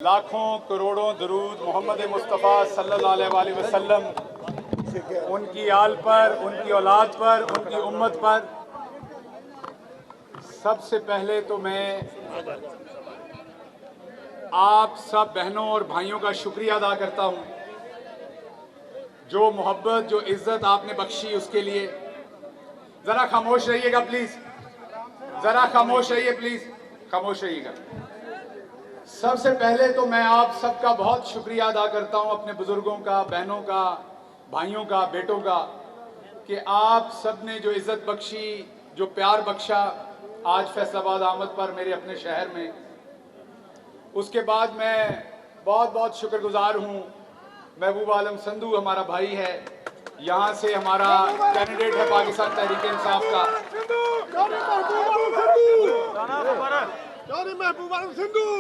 लाखों करोड़ों दरूद मोहम्मद मुस्तफ़ा सल्लल्लाहु अलैहि वसल्लम, उनकी आल पर, उनकी औलाद पर, उनकी उम्मत पर। सबसे पहले तो मैं आप सब बहनों और भाइयों का शुक्रिया अदा करता हूं, जो मोहब्बत, जो इज्जत आपने बख्शी उसके लिए। ज़रा खामोश रहिएगा प्लीज़, ज़रा खामोश रहिए प्लीज़, खामोश रहिएगा। सबसे पहले तो मैं आप सबका बहुत शुक्रिया अदा करता हूं, अपने बुजुर्गों का, बहनों का, भाइयों का, बेटों का, कि आप सब ने जो इज्जत बख्शी, जो प्यार बख्शा आज फैसलाबाद आमद पर मेरे अपने शहर में। उसके बाद मैं बहुत बहुत शुक्रगुजार हूं। महबूब आलम संधू हमारा भाई है, यहाँ से हमारा कैंडिडेट है पाकिस्तान तहरीक इंसाफ का।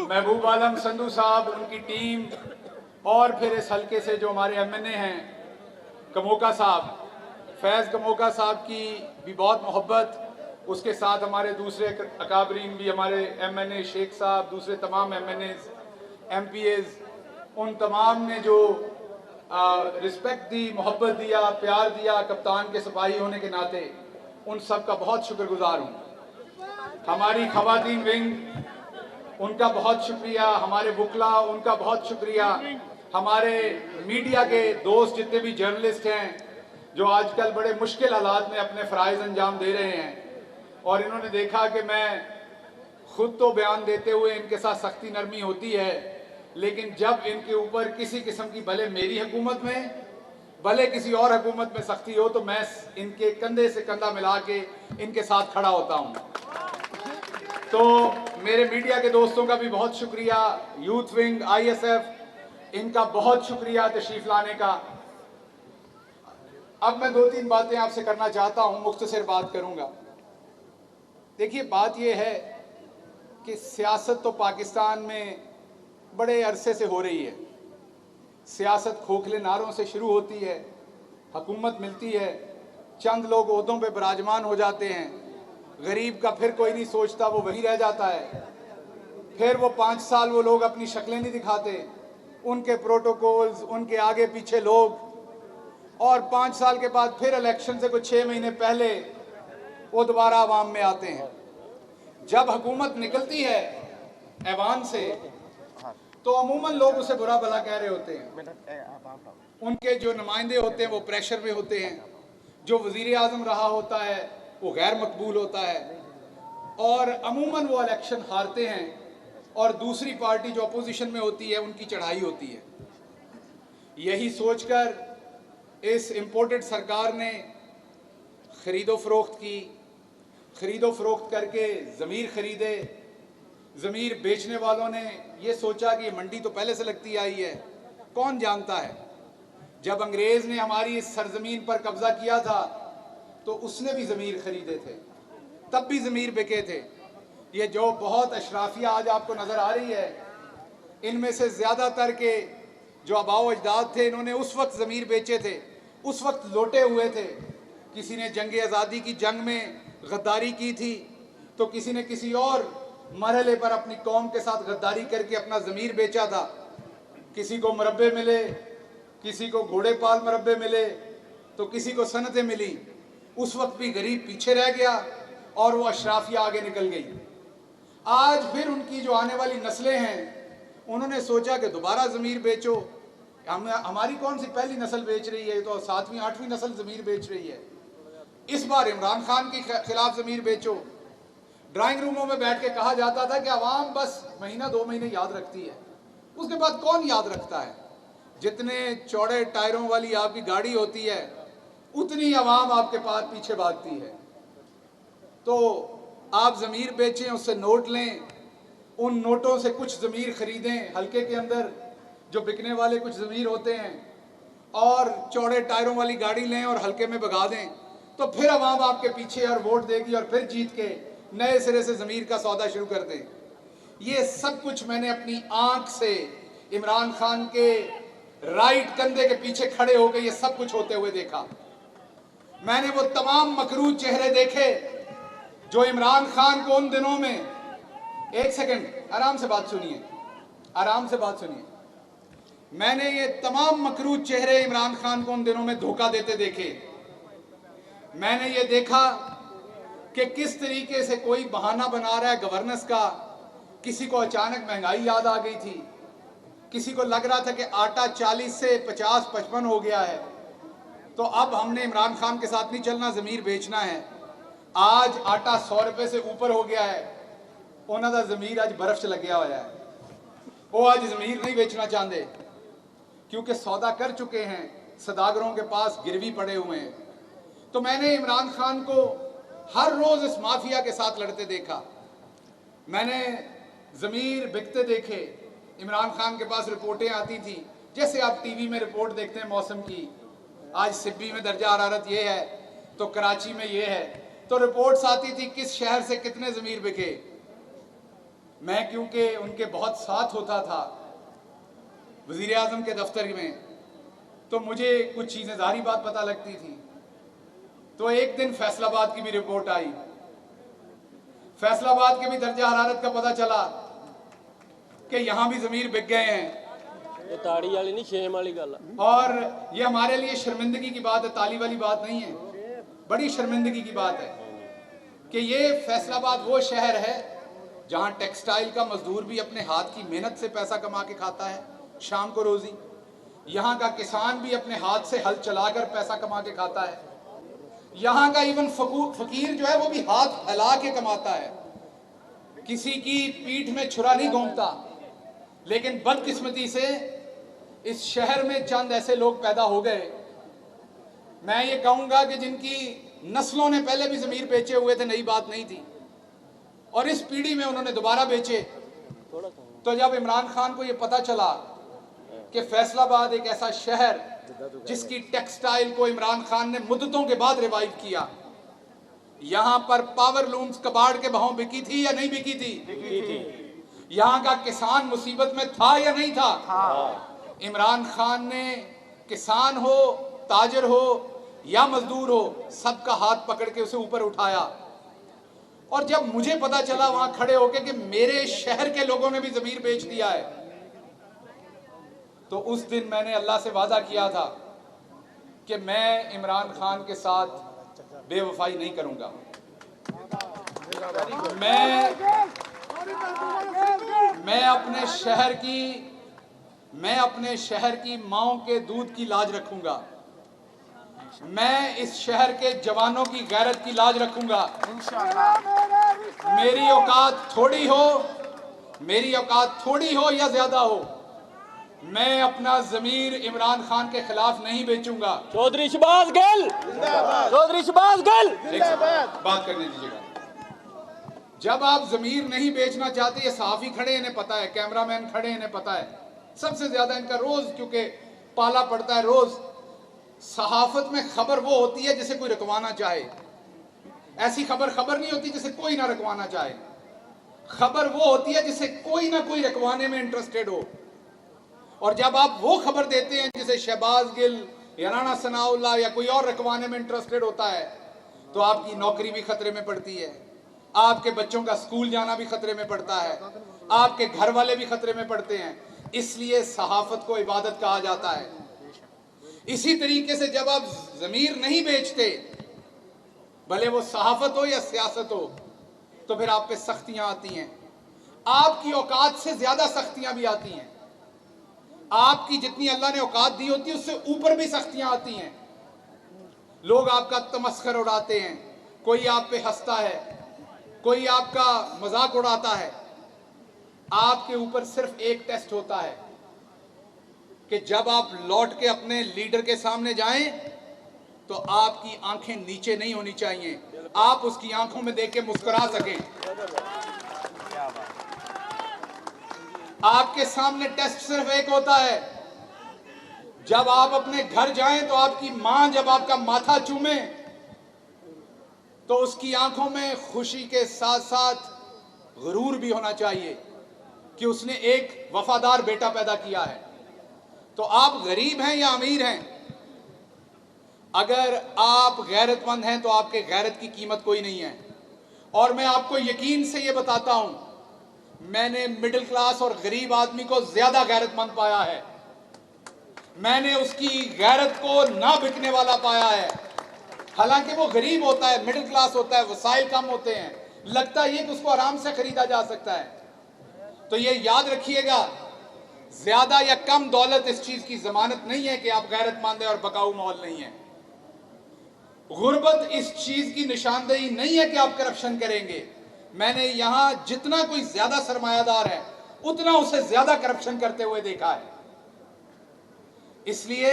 महबूब आलम संधू साहब, उनकी टीम, और फिर इस हल्के से जो हमारे एमएनए हैं कमोका साहब, फैज़ कमोका साहब की भी बहुत मोहब्बत। उसके साथ हमारे दूसरे अकाबरीन भी, हमारे एमएनए शेख साहब, दूसरे तमाम एमएनएज, एमपीएज, उन तमाम ने जो रिस्पेक्ट दी, मोहब्बत दिया, प्यार दिया कप्तान के सिपाही होने के नाते, उन सब का बहुत शुक्रगुजार हूँ। हमारी खवातीन विंग, उनका बहुत शुक्रिया। हमारे वुकला, उनका बहुत शुक्रिया। हमारे मीडिया के दोस्त जितने भी जर्नलिस्ट हैं, जो आजकल बड़े मुश्किल हालात में अपने फ़राइज़ अंजाम दे रहे हैं, और इन्होंने देखा कि मैं खुद तो बयान देते हुए इनके साथ सख्ती नरमी होती है, लेकिन जब इनके ऊपर किसी किस्म की, भले मेरी हुकूमत में, भले किसी और हुकूमत में सख्ती हो, तो मैं इनके कंधे से कंधा मिला के इनके साथ खड़ा होता हूँ। तो मेरे मीडिया के दोस्तों का भी बहुत शुक्रिया, यूथ विंग, आईएसएफ, इनका बहुत शुक्रिया तशरीफ लाने का। अब मैं दो तीन बातें आपसे करना चाहता हूं, मुख्तसर बात करूंगा। देखिए, बात यह है कि सियासत तो पाकिस्तान में बड़े अरसे से हो रही है। सियासत खोखले नारों से शुरू होती है, हुकूमत मिलती है, चंद लोग ओहदों पे विराजमान हो जाते हैं, गरीब का फिर कोई नहीं सोचता, वो वहीं रह जाता है। फिर वो 5 साल वो लोग अपनी शक्लें नहीं दिखाते, उनके प्रोटोकॉल्स, उनके आगे पीछे लोग, और 5 साल के बाद फिर इलेक्शन से कुछ 6 महीने पहले वो दोबारा आवाम में आते हैं। जब हुकूमत निकलती है ऐवान से, तो अमूमन लोग उसे बुरा भला कह रहे होते हैं। उनके जो नुमाइंदे होते हैं वो प्रेशर में होते हैं। जो वजीर आज़म रहा होता है वो गैर मकबूल होता है, और अमूमन वो इलेक्शन हारते हैं, और दूसरी पार्टी जो अपोजिशन में होती है उनकी चढ़ाई होती है। यही सोचकर इस इम्पोर्टेड सरकार ने खरीदो फरोख्त की, खरीदो फरोख्त करके ज़मीर खरीदे। ज़मीर बेचने वालों ने ये सोचा कि मंडी तो पहले से लगती आई है, कौन जानता है, जब अंग्रेज़ ने हमारी इस सरजमीन पर कब्जा किया था तो उसने भी ज़मीर खरीदे थे, तब भी ज़मीर बिके थे। ये जो बहुत अशराफिया आज आपको नज़र आ रही है, इनमें से ज़्यादातर के जो आबाओ अजदाद थे, इन्होंने उस वक्त ज़मीर बेचे थे, उस वक्त लौटे हुए थे। किसी ने जंग आज़ादी की जंग में गद्दारी की थी, तो किसी ने किसी और मरहले पर अपनी कौम के साथ गद्दारी करके अपना ज़मीर बेचा था। किसी को मुरब्बे मिले, किसी को घोड़े पाल मुरब्बे मिले, तो किसी को सनतें मिली। उस वक्त भी गरीब पीछे रह गया और वो अशराफिया आगे निकल गई। आज फिर उनकी जो आने वाली नस्लें हैं, उन्होंने सोचा कि दोबारा ज़मीर बेचो। हमारी कौन सी पहली नस्ल बेच रही है, तो 7वीं 8वीं नस्ल ज़मीर बेच रही है। इस बार इमरान खान के खिलाफ ज़मीर बेचो। ड्राइंग रूमों में बैठ के कहा जाता था कि आवाम बस महीना 2 महीने याद रखती है, उसके बाद कौन याद रखता है। जितने चौड़े टायरों वाली आपकी गाड़ी होती है, उतनी आवाम आपके पास पीछे भागती है। तो आप ज़मीर बेचें, उससे नोट लें, उन नोटों से कुछ ज़मीर खरीदें, हल्के के अंदर जो बिकने वाले कुछ ज़मीर होते हैं, और चौड़े टायरों वाली गाड़ी लें और हल्के में भगा दें, तो फिर आवाम आपके पीछे और वोट देगी, और फिर जीत के नए सिरे से ज़मीर का सौदा शुरू कर दें। ये सब कुछ मैंने अपनी आंख से इमरान खान के राइट कंधे के पीछे खड़े होकर ये सब कुछ होते हुए देखा। मैंने वो तमाम मकरूज चेहरे देखे जो इमरान खान को उन दिनों में, एक सेकंड आराम से बात सुनिए, आराम से बात सुनिए। मैंने ये तमाम मकरूज चेहरे इमरान खान को उन दिनों में धोखा देते देखे। मैंने ये देखा कि किस तरीके से कोई बहाना बना रहा है गवर्नेंस का। किसी को अचानक महंगाई याद आ गई थी, किसी को लग रहा था कि आटा 40 से 50-55 हो गया है, तो अब हमने इमरान खान के साथ नहीं चलना, ज़मीर बेचना है। आज आटा 100 रुपये से ऊपर हो गया है, उन्होंने ज़मीर आज बर्फ से लग गया हुआ है। वो आज ज़मीर नहीं बेचना चाहते क्योंकि सौदा कर चुके हैं, सदागरों के पास गिरवी पड़े हुए हैं। तो मैंने इमरान खान को हर रोज़ इस माफिया के साथ लड़ते देखा। मैंने ज़मीर बिकते देखे। इमरान खान के पास रिपोर्टें आती थी, जैसे आप टीवी में रिपोर्ट देखते हैं मौसम की, आज सिब्बी में दर्जा हरारत ये है तो कराची में ये है, तो रिपोर्ट्स आती थी किस शहर से कितने ज़मीर बिके। मैं क्योंकि उनके बहुत साथ होता था वज़ीर आज़म के दफ्तर में, तो मुझे कुछ चीज़ें ज़ाहिरी बात पता लगती थी। तो एक दिन फैसलाबाद की भी रिपोर्ट आई, फैसलाबाद के भी दर्जा हरारत का पता चला कि यहाँ भी ज़मीर बिक गए हैं। ये ताड़ी वाली नहीं, शेम वाली गल। और ये हमारे लिए शर्मिंदगी की बात है, ताली वाली बात नहीं है। बड़ी शर्मिंदगी की बात है कि ये फैसलाबाद वो शहर है जहाँ टेक्सटाइल का मजदूर भी अपने हाथ की मेहनत से पैसा कमा के खाता है शाम को रोजी। यहाँ का किसान भी अपने हाथ से हल चलाकर पैसा कमा के खाता है। यहाँ का इवन फकीर जो है वो भी हाथ हिला के कमाता है, किसी की पीठ में छुरा नहीं घोंपता। लेकिन बदकिस्मती से इस शहर में चंद ऐसे लोग पैदा हो गए, मैं ये कहूँगा कि जिनकी नस्लों ने पहले भी ज़मीर बेचे हुए थे, नई बात नहीं थी, और इस पीढ़ी में उन्होंने दोबारा बेचे। तो जब इमरान खान को ये पता चला कि फैसलाबाद एक ऐसा शहर जिसकी टेक्सटाइल को इमरान खान ने मुद्दतों के बाद रिवाइव किया, यहाँ पर पावर लूम्स कबाड़ के भाव बिकी थी या नहीं बिकी थी, यहाँ का किसान मुसीबत में था या नहीं था। इमरान खान ने किसान हो, ताजर हो या मजदूर हो, सबका हाथ पकड़ के उसे ऊपर उठाया। और जब मुझे पता चला वहां खड़े होके कि मेरे शहर के लोगों ने भी ज़मीर बेच दिया है, तो उस दिन मैंने अल्लाह से वादा किया था कि मैं इमरान खान के साथ बेवफाई नहीं करूंगा। मैं अपने शहर की माओं के दूध की लाज रखूंगा। मैं इस शहर के जवानों की गैरत की लाज रखूंगा। मेरी औकात थोड़ी हो या ज्यादा हो, मैं अपना ज़मीर इमरान खान के खिलाफ नहीं बेचूंगा। चौधरी शहबाज गिल, चौधरी शहबाज गिल, बात करने दीजिएगा। जब आप ज़मीर नहीं बेचना चाहते, ये सहाफ़ी खड़े इन्हें पता है, कैमरामैन खड़े इन्हें पता है, सबसे ज्यादा इनका रोज क्योंकि पाला पड़ता है। रोज सहाफत में खबर वो होती है जिसे कोई रखवाना चाहे, ऐसी खबर नहीं होती जिसे कोई ना रखवाना चाहे। खबर वो होती है जिसे कोई ना कोई रखवाने में इंटरेस्टेड हो। और जब आप वो खबर देते हैं जिसे शहबाज गिल या राणा सनाउल्लाह या कोई और रखवाने में इंटरेस्टेड होता है, तो आपकी नौकरी भी खतरे में पड़ती है, आपके बच्चों का स्कूल जाना भी खतरे में पड़ता है, आपके घर वाले भी खतरे में पड़ते हैं। इसलिए सहाफत को इबादत कहा जाता है। इसी तरीके से जब आप ज़मीर नहीं बेचते, भले वो सहाफत हो या सियासत हो, तो फिर आप पे सख्तियां आती हैं। आपकी औकात से ज्यादा सख्तियां भी आती हैं। आपकी जितनी अल्लाह ने औकात दी होती है उससे ऊपर भी सख्तियां आती हैं। लोग आपका तमस्खर उड़ाते हैं, कोई आप पे हंसता है, कोई आपका मजाक उड़ाता है। आपके ऊपर सिर्फ एक टेस्ट होता है कि जब आप लौट के अपने लीडर के सामने जाएं तो आपकी आंखें नीचे नहीं होनी चाहिए, आप उसकी आंखों में देख के मुस्कुरा सकें। आपके सामने टेस्ट सिर्फ एक होता है, जब आप अपने घर जाएं तो आपकी मां जब आपका माथा चूमे तो उसकी आंखों में खुशी के साथ साथ गुरूर भी होना चाहिए कि उसने एक वफादार बेटा पैदा किया है। तो आप गरीब हैं या अमीर हैं, अगर आप गैरतमंद हैं तो आपके गैरत की कीमत कोई नहीं है। और मैं आपको यकीन से ये बताता हूं मैंने मिडिल क्लास और गरीब आदमी को ज्यादा गैरतमंद पाया है। मैंने उसकी गैरत को ना बिकने वाला पाया है। हालांकि वो गरीब होता है, मिडिल क्लास होता है, वसाइल कम होते हैं, लगता है कि उसको आराम से खरीदा जा सकता है। तो ये याद रखिएगा, ज्यादा या कम दौलत इस चीज की जमानत नहीं है कि आप गैरतमंद हैं और बकाऊ माहौल नहीं है। गुर्बत इस चीज की निशानदेही नहीं है कि आप करप्शन करेंगे। मैंने यहां जितना कोई ज्यादा सरमायादार है उतना उसे ज्यादा करप्शन करते हुए देखा है। इसलिए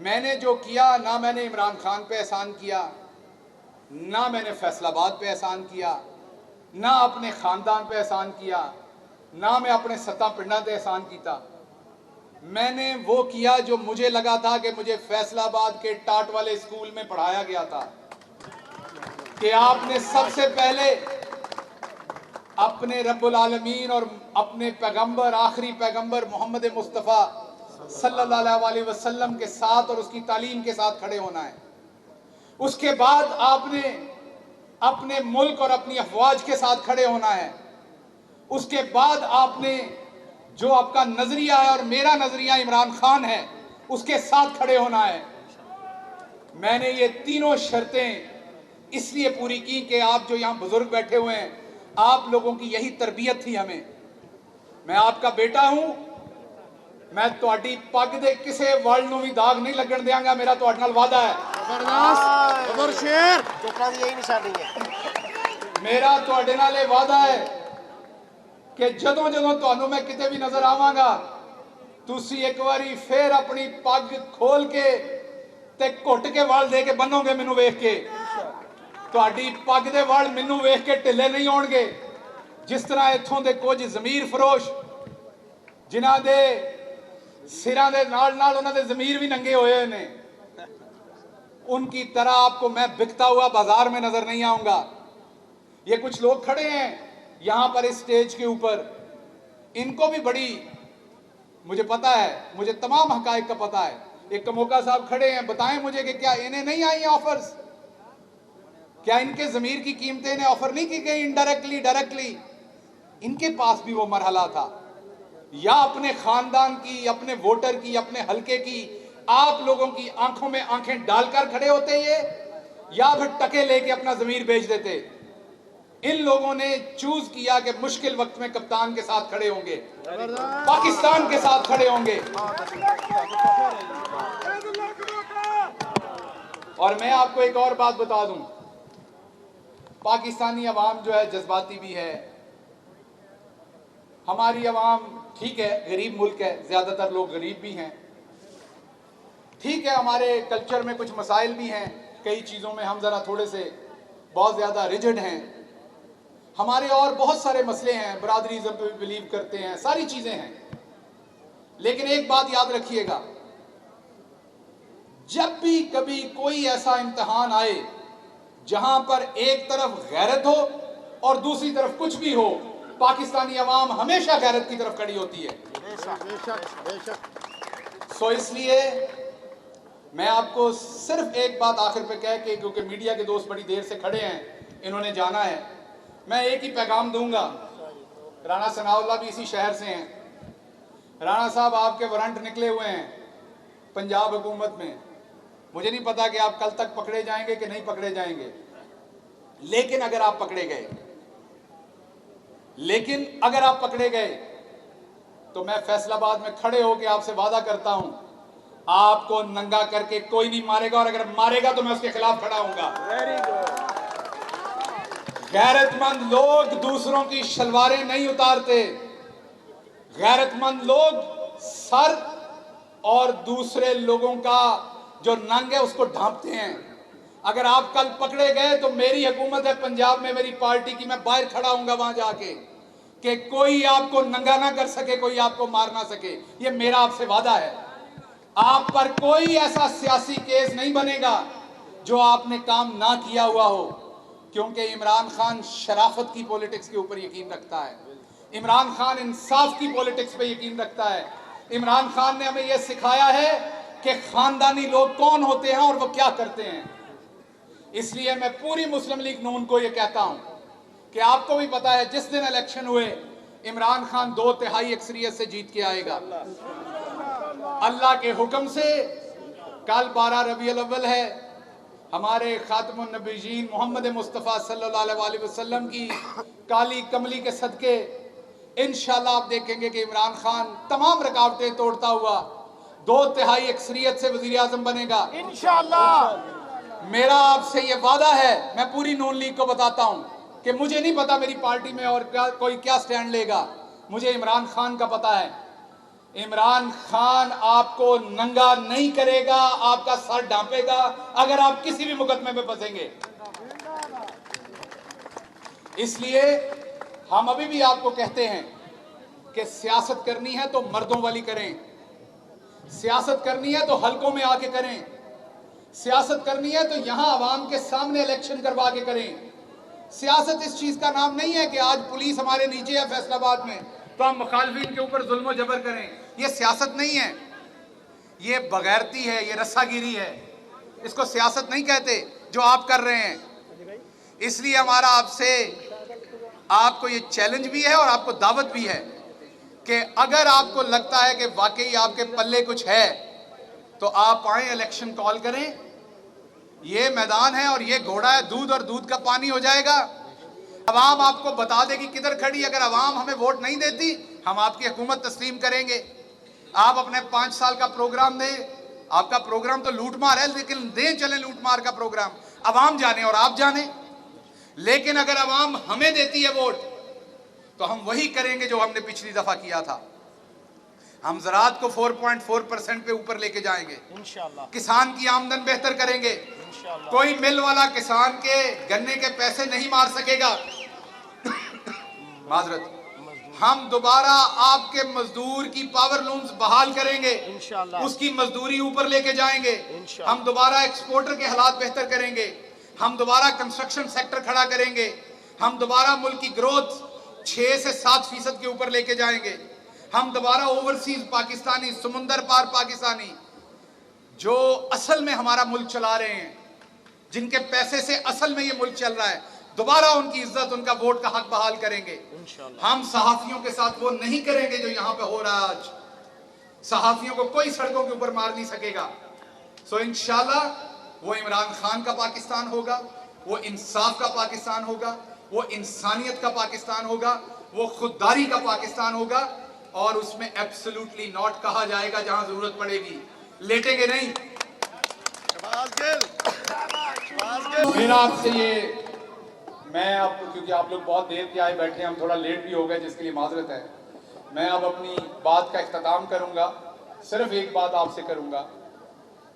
मैंने जो किया, ना मैंने इमरान खान पे एहसान किया, ना मैंने फैसलाबाद पे एहसान किया, ना अपने खानदान पे एहसान किया, ना मैं अपने सत्ता पिंडा पे एहसान किया। मैंने वो किया जो मुझे लगा था कि मुझे फैसलाबाद के टाट वाले स्कूल में पढ़ाया गया था कि आपने सबसे पहले अपने रब्बुल आलमीन और अपने पैगंबर, आखिरी पैगंबर मोहम्मद मुस्तफ़ा सल्लल्लाहु अलैहि वसल्लम के साथ और उसकी तालीम के साथ खड़े होना है। उसके बाद आपने अपने मुल्क और अपनी अफवाज के साथ खड़े होना है। उसके बाद आपने जो आपका नजरिया है, और मेरा नजरिया इमरान खान है, उसके साथ खड़े होना है। मैंने ये तीनों शर्तें इसलिए पूरी की कि आप जो यहां बुजुर्ग बैठे हुए हैं, आप लोगों की यही तरबियत थी हमें। मैं आपका बेटा हूं, मैं ਤੁਹਾਡੀ पग दे किसी वर्ल्ड ਨੂੰ भी दाग नहीं लगन देंगा। मेरा ਤੁਹਾਡੇ ਨਾਲ वादा है। यही निशानी है। मेरा ਤੁਹਾਡੇ ਨਾਲ ਇਹ वादा है कि ਜਦੋਂ ਜਦੋਂ ਤੁਹਾਨੂੰ मैं किते भी नजर आवांगा, ਤੁਸੀਂ एक बारी फिर अपनी पग खोल के ते घुट के वाल दे के बन्नोगे। मैनू वेख के ਤੁਹਾਡੀ पग दे वाल मैनू वेख के ढिले नहीं होणगे। जिस तरह इत्थों दे कुछ ज़मीर फरोश जिन्हां दे सिरां दे नाल नाल उन्हां दे ज़मीर भी नंगे होए ने, उनकी तरह आपको मैं बिकता हुआ बाजार में नजर नहीं आऊंगा। ये कुछ लोग खड़े हैं यहां पर इस स्टेज के ऊपर, इनको भी बड़ी, मुझे पता है, मुझे तमाम हकायक का पता है। एक कमोका साहब खड़े हैं, बताएं मुझे कि क्या इन्हें नहीं आई ऑफर्स? क्या इनके जमीर की कीमतें इन्हें ऑफर नहीं की गई इनडायरेक्टली, डायरेक्टली? इनके पास भी वो मरहला था। या अपने खानदान की, अपने वोटर की, अपने हलके की, आप लोगों की आंखों में आंखें डालकर खड़े होते ये, या फिर टके लेके अपना जमीर बेच देते? इन लोगों ने चूज किया कि मुश्किल वक्त में कप्तान के साथ खड़े होंगे, पाकिस्तान के साथ खड़े होंगे। और मैं आपको एक और बात बता दूं, पाकिस्तानी अवाम जो है जज्बाती भी है। हमारी अवाम ठीक है, गरीब मुल्क है, ज्यादातर लोग गरीब भी हैं। ठीक है, हमारे कल्चर में कुछ मसाइल भी हैं, कई चीज़ों में हम ज़रा थोड़े से बहुत ज़्यादा रिजिड हैं। हमारे और बहुत सारे मसले हैं, बरादरीज़म पे भी बिलीव करते हैं, सारी चीज़ें हैं। लेकिन एक बात याद रखिएगा, जब भी कभी कोई ऐसा इम्तिहान आए जहां पर एक तरफ गैरत हो और दूसरी तरफ कुछ भी हो, पाकिस्तानी अवाम हमेशा गैरत की तरफ खड़ी होती है। सो इसलिए मैं आपको सिर्फ एक बात आखिर पे कह के, क्योंकि मीडिया के दोस्त बड़ी देर से खड़े हैं, इन्होंने जाना है, मैं एक ही पैगाम दूंगा। राणा सनाउल्लाह भी इसी शहर से हैं। राणा साहब, आपके वारंट निकले हुए हैं पंजाब हुकूमत में। मुझे नहीं पता कि आप कल तक पकड़े जाएंगे कि नहीं पकड़े जाएंगे, लेकिन अगर आप पकड़े गए तो मैं फैसलाबाद में खड़े होकर आपसे वादा करता हूं, आपको नंगा करके कोई नहीं मारेगा, और अगर मारेगा तो मैं उसके खिलाफ खड़ा होऊंगा। गैरतमंद लोग दूसरों की शलवारें नहीं उतारते। गैरतमंद लोग सर और दूसरे लोगों का जो नंग है उसको ढांपते हैं। अगर आप कल पकड़े गए तो मेरी हुकूमत है पंजाब में, मेरी पार्टी की, मैं बाहर खड़ा हूंगा वहां जाके कि कोई आपको नंगा ना कर सके, कोई आपको मार ना सके। ये मेरा आपसे वादा है। आप पर कोई ऐसा सियासी केस नहीं बनेगा जो आपने काम ना किया हुआ हो, क्योंकि इमरान खान शराफत की पॉलिटिक्स के ऊपर यकीन रखता है। इमरान खान इंसाफ की पॉलिटिक्स पे यकीन रखता है। इमरान खान ने हमें यह सिखाया है कि खानदानी लोग कौन होते हैं और वो क्या करते हैं। इसलिए मैं पूरी मुस्लिम लीग नून को यह कहता हूं कि आपको भी पता है जिस दिन इलेक्शन हुए इमरान खान 2/3 अक्सरियत से जीत के आएगा। अल्लाह के हुक्म से कल 12 रबीउल अव्वल है, हमारे खातमुन नबीयीन मोहम्मद मुस्तफ़ा सल्लल्लाहु अलैहि वसल्लम की काली कमली के सदके इंशाल्लाह आप देखेंगे कि इमरान खान तमाम रुकावटें तोड़ता हुआ 2/3 अक्सरियत से वज़ीर आज़म बनेगा इंशाल्लाह। मेरा आपसे ये वादा है, मैं पूरी नून लीग को बताता हूँ कि मुझे नहीं पता मेरी पार्टी में और कोई क्या स्टैंड लेगा, मुझे इमरान खान का पता है। इमरान खान आपको नंगा नहीं करेगा, आपका सर ढांपेगा अगर आप किसी भी मुकदमे में फंसेंगे। इसलिए हम अभी भी आपको कहते हैं कि सियासत करनी है तो मर्दों वाली करें, सियासत करनी है तो हलकों में आके करें, सियासत करनी है तो यहां आवाम के सामने इलेक्शन करवा के करें। सियासत इस चीज का नाम नहीं है कि आज पुलिस हमारे नीचे है फैसलाबाद में तो हम मुखालफिन के ऊपर जुल्म जबर करें, यह सियासत नहीं है, ये बगैरती है, ये रस्सागिरी है, इसको सियासत नहीं कहते जो आप कर रहे हैं। इसलिए हमारा आपको ये चैलेंज भी है और आपको दावत भी है कि अगर आपको लगता है कि वाकई आपके पल्ले कुछ है तो आप आए, इलेक्शन कॉल करें। ये मैदान है और ये घोड़ा है, दूध और दूध का पानी हो जाएगा। अवाम आपको बता देगी किधर खड़ी। अगर अवाम हमें वोट नहीं देती हम आपकी हुकूमत तस्लीम करेंगे। आप अपने 5 साल का प्रोग्राम दें, आपका प्रोग्राम तो लूटमार है, लेकिन दें चले लूटमार का प्रोग्राम, अवाम जाने और आप जाने। लेकिन अगर अवाम हमें देती है वोट तो हम वही करेंगे जो हमने पिछली दफा किया था। हम ज़राअत को 4.4% पे ऊपर लेके जाएंगे इंशाल्लाह। किसान की आमदन बेहतर करेंगे इंशाल्लाह। कोई मिल वाला किसान के गन्ने के पैसे नहीं मार सकेगा। माजरत, हम दोबारा आपके मजदूर की पावर लूम्स बहाल करेंगे इंशाल्लाह, उसकी मजदूरी ऊपर लेके जाएंगे। हम दोबारा एक्सपोर्टर के हालात बेहतर करेंगे, हम दोबारा कंस्ट्रक्शन सेक्टर खड़ा करेंगे, हम दोबारा मुल्क की ग्रोथ 6 से 7% के ऊपर लेके जाएंगे। हम दोबारा ओवरसीज पाकिस्तानी, समुंदर पार पाकिस्तानी जो असल में हमारा मुल्क चला रहे हैं, जिनके पैसे से असल में ये मुल्क चल रहा है, दोबारा उनकी इज्जत, उनका वोट का हक बहाल करेंगे। हम सहाफियों के साथ वो नहीं करेंगे जो यहां पे हो रहा है आज। सहाफियों को कोई सड़कों के ऊपर मार नहीं सकेगा। सो इंशाल्लाह वो इमरान खान का पाकिस्तान होगा, वो इंसाफ का पाकिस्तान होगा, वो इंसानियत का पाकिस्तान होगा, वो खुददारी का पाकिस्तान होगा। और उसमें एब्सोल्युटली नॉट कहा जाएगा जहां जरूरत पड़ेगी, लेटेंगे नहीं। मेरा आपसे ये, मैं अब क्योंकि आप लोग बहुत देर के आए बैठे हैं, हम थोड़ा लेट भी हो गए जिसके लिए माजरत है। मैं अब अपनी बात का इख्तिताम करूंगा। सिर्फ एक बात आपसे करूंगा,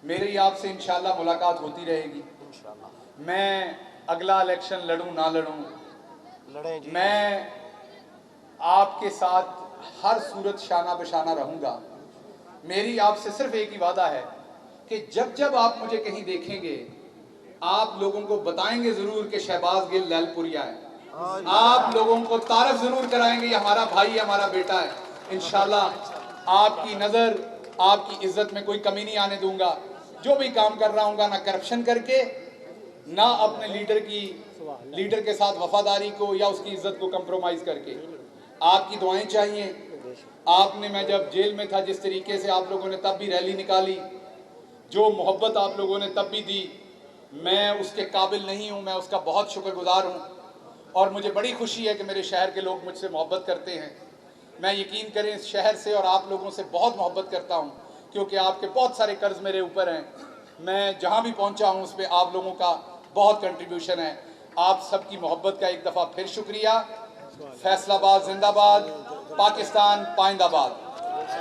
मेरी आपसे इंशाल्लाह मुलाकात होती रहेगी। मैं अगला इलेक्शन लड़ूं ना लड़ूं, मैं आपके साथ हर सूरत शाना बशाना रहूंगा। मेरी आपसे सिर्फ एक ही वादा है कि जब जब आप मुझे कहीं देखेंगे आप लोगों को बताएंगे जरूर कि शहबाज गिल लैलपुरिया है। आप लोगों को तारफ जरूर कराएंगे, ये हमारा भाई है, हमारा बेटा है। इंशाल्लाह आपकी नजर, आपकी इज्जत में कोई कमी नहीं आने दूंगा। जो भी काम कर रहा हूँ ना करप्शन करके, ना अपने लीडर के साथ वफादारी को या उसकी इज्जत को कंप्रोमाइज करके। आपकी दुआएं चाहिए। आपने, मैं जब जेल में था, जिस तरीके से आप लोगों ने तब भी रैली निकाली, जो मोहब्बत आप लोगों ने तब भी दी, मैं उसके काबिल नहीं हूं, मैं उसका बहुत शुक्रगुजार हूं। और मुझे बड़ी खुशी है कि मेरे शहर के लोग मुझसे मोहब्बत करते हैं। मैं, यकीन करें, इस शहर से और आप लोगों से बहुत मोहब्बत करता हूं, क्योंकि आपके बहुत सारे कर्ज मेरे ऊपर हैं। मैं जहां भी पहुंचा हूं उस पर आप लोगों का बहुत कंट्रीब्यूशन है। आप सबकी मोहब्बत का एक दफ़ा फिर शुक्रिया। फैसलाबाद जिंदाबाद, पाकिस्तान पाइंदाबाद।